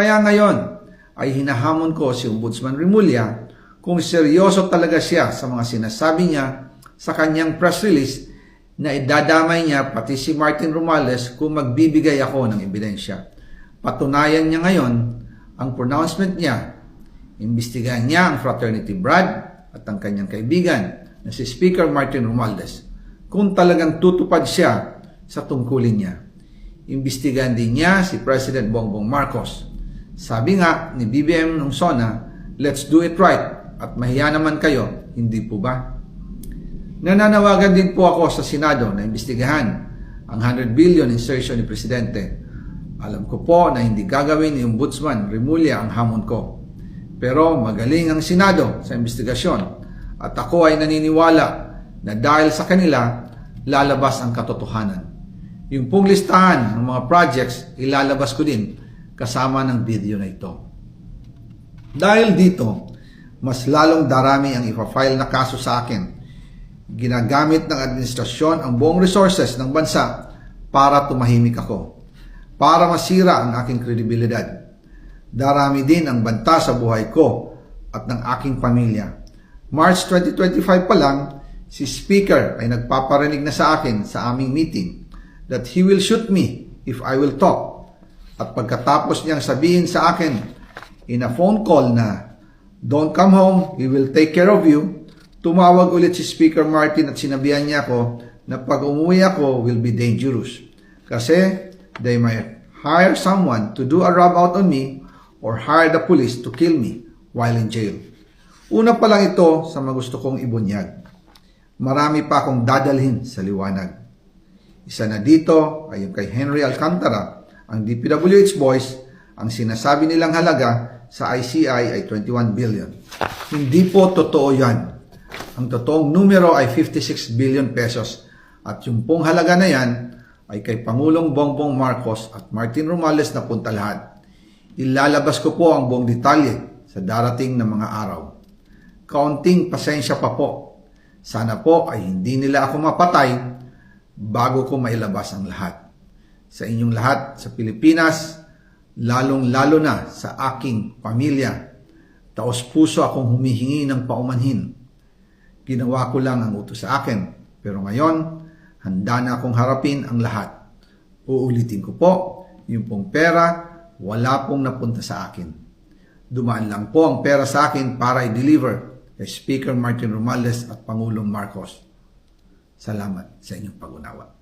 Kaya ngayon ay hinahamon ko si Ombudsman Remulla kung seryoso talaga siya sa mga sinasabi niya sa kanyang press release na idadamay niya pati si Martin Romualdez kung magbibigay ako ng ebidensya. Patunayan niya ngayon ang pronouncement niya. Imbestigahan niya ang fraternity Brad at ang kanyang kaibigan na si Speaker Martin Romualdez kung talagang tutupad siya sa tungkulin niya. Imbestigahan din niya si President Bongbong Marcos. Sabi nga ni BBM nung SONA, let's do it right at mahiya naman kayo, hindi po ba? Nananawagan din po ako sa Senado na imbestigahan ang 100 billion insertion ni Presidente. Alam ko po na hindi gagawin ni Ombudsman Remulla ang hamon ko. Pero magaling ang Senado sa investigasyon at ako ay naniniwala na dahil sa kanila, lalabas ang katotohanan. Yung pong listahan ng mga projects, ilalabas ko din kasama ng video na ito. Dahil dito, mas lalong darami ang ipafile na kaso sa akin. Ginagamit ng administrasyon ang buong resources ng bansa para tumahimik ako, para masira ang aking kredibilidad. Darami din ang banta sa buhay ko at ng aking pamilya. March 2025 pa lang, si Speaker ay nagpaparinig na sa akin sa aming meeting that he will shoot me if I will talk. At pagkatapos niyang sabihin sa akin in a phone call na, don't come home, we will take care of you, tumawag ulit si Speaker Martin at sinabihan niya ako na pag umuwi ako will be dangerous. Kasi they might hire someone to do a rub out on me or hire the police to kill me while in jail. Una pa lang ito sa mga gusto kong ibunyag. Marami pa akong dadalhin sa liwanag. Isa na dito ay yung kay Henry Alcantara, ang DPWH boys, ang sinasabi nilang halaga sa ICI ay 21 billion. Hindi po totoo yan. Ang totoong numero ay 56 billion pesos at yung pong halaga na yan ay kay Pangulong Bongbong Marcos at Martin Romualdez na punta lahat. Ilalabas ko po ang buong detalye sa darating na mga araw. Kaunting pasensya pa po. Sana po ay hindi nila ako mapatay bago ko mailabas ang lahat. Sa inyong lahat sa Pilipinas, lalong-lalo na sa aking pamilya, taos puso akong humihingi ng paumanhin. Ginawa ko lang ang utos sa akin, pero ngayon, handa na akong harapin ang lahat. Uulitin ko po, yung pong pera, wala pong napunta sa akin. Dumaan lang po ang pera sa akin para i-deliver kay Speaker Martin Romualdez at Pangulong Marcos. Salamat sa inyong pag-unawa.